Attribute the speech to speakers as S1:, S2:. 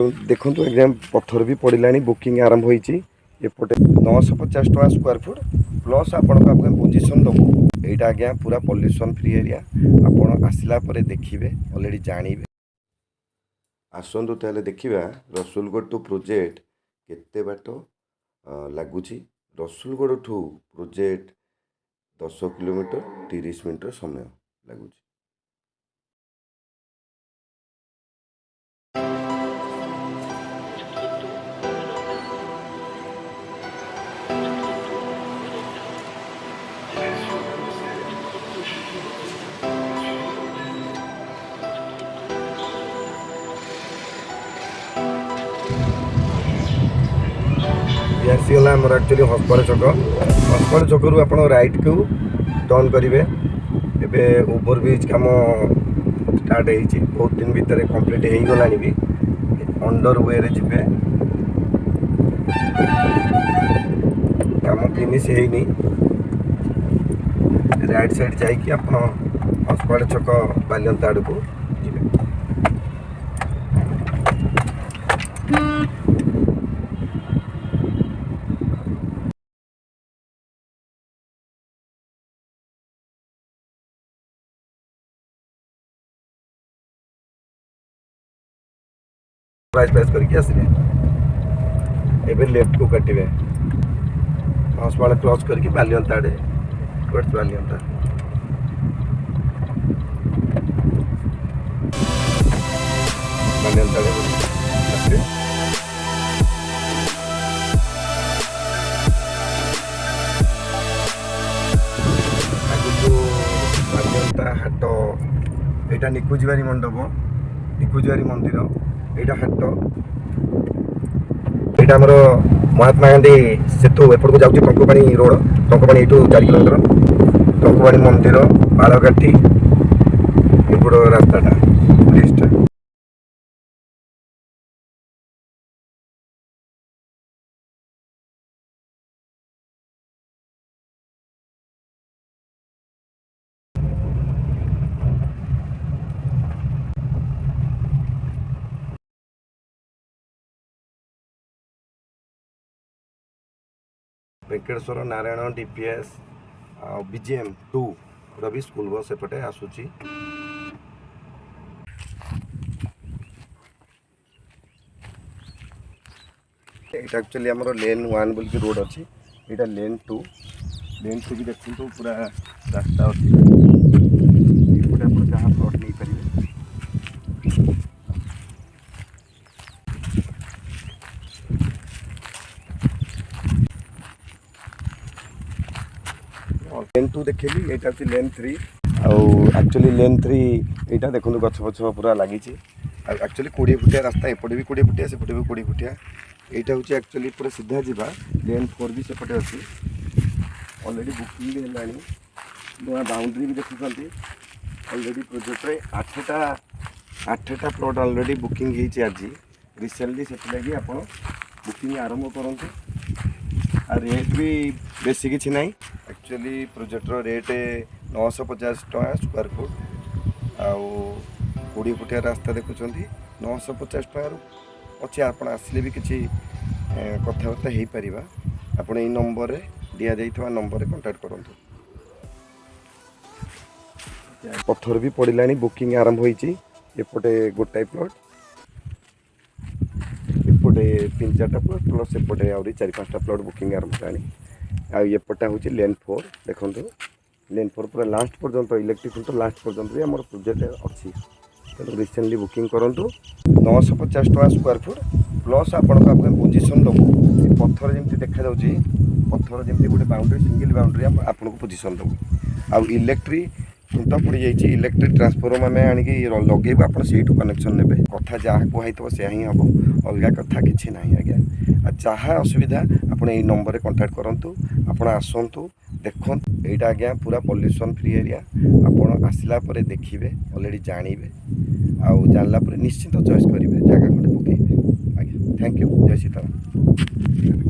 S1: देखो एग्जाम पत्थर भी पड़ा बुकिंग आरंभ होपटे 950 टका स्क्वायर फुट प्लस आपन पोजिशन दबू यहाँ आज्ञा पूरा पल्यूशन फ्री एरिया आप आसला देखिए अलरेडी जानवे आसतु ताले देखा रसुलगढ़ टू प्रोजेक्ट केते बाट लगुच रसुलगढ़ ठू प्रोजेक्ट 10 किलोमीटर 30 मिनट समय लगुच। आसीगला आमर एक्चुअली हस्पड़ छक आप राइट को टर्न करेंगे एवं ओवरब्रिज कम स्टार्ट हो बहुत दिन भितर कंप्लीट हो गला भी अंडर वे रे जिबे कम फिनिश होनी राइट साइड जाकि आप हस्पड़ छक बालियंता आड़ को प्राइस प्राइस करके आसले एवं लेफ्ट को काटे हंसपाड़ क्रॉस करके बालियंता आड़े बालियंता बालियंता बालियंता हाट यहाँ निकुजबारी मंडप निकुजबारी मंदिर यहाँ हाट यहाँ आमर महात्मा गांधी सेतु एपट को जाऊँगी टंकपाणी रोड टंकपाणी यू 4 किलोमीटर टंकपाणी मंदिर बालघाटी एपट रास्ताटा लिस्ट Venkateshwar Narayan DPS BGM 2 Ravi school bus एपटे आसूची एक्चुअली आमर लेन 1 बोल रोड अच्छी यहाँ लेन 2 भी देखो पूरा रास्ता अच्छी जहाँ प्लट नहीं पारे लेन 2 देखिए यहाँ हूँ लेन 3 एक्चुअली लेन 3 यहाँ देखो गछ पछ पूरा लगी एक्चुअली 20 फुटिया रास्ता एपटे भी 20 फुटिया सेपटे भी 20 फुटिया यहाँ हूँ एक्चुअली पूरा सीधा जावा लेन 4 भी सेपटे अच्छी अलरेडी बुकिंग भी है नया बाउंड्री भी देखुं अलरेडी प्रोजेक्ट 8टा प्लॉट अलरेडी बुकिंग होती आज रिसेंटली से आप बुकिंग आरंभ करूँ आ रेट भी बेसी किसी ना एक्चुअली प्रोजेक्टर रेट 950 टका स्क्वायर फुट आउ 20 फुटिया रास्ता देखुं 950 टकर अच्छे आप आसिले भी किसी कथबार्ता हो पार आप नंबर दि जा नंबर कंटाक्ट करूँ। पत्थर भी पड़ा बुकिंग आरंभ होपटे गोटाए प्लॉट एपटे 3-4टा प्लॉट प्लस एपटे आहरी 4-5टा प्लॉट बुकिंग आरंभ है आईपटा हूँ लेन 4 देखो लेन 4 पूरा लास्ट पर्यंत इलेक्ट्रिक तो लास्ट पर्यंत भी आम प्रोजेक्ट अच्छी तेणु रिसेंटली बुकिंग करूँ 950 टका स्क्वायर फुट प्लस आपन पोजिशन दबू पत्थर जमी देखा पत्थर जमी गोटे बाउंड्री सिंगल बाउंड्री आपको पोजिशन दबू आउ इलेक्ट्रिक खुंट पड़ जाइए इलेक्ट्रिक ट्रांसफॉर्मर आम आनिकी लगेबू आप कनेक्शन ने कथा जहाँ कहई से ही हम अलग कथा कि ना आज्ञा जहाँ असुविधा आप नंबर कंटाक्ट करूँ आप आसतु देखो यहाँ आज्ञा पूरा पल्यूशन फ्री एरिया आप आसला देखिए अलरेडी जानवे आउ जानला निश्चिंत चॉइस करेंगे जगह खंडे पकड़े आज्ञा थैंक यू जय सीताराम।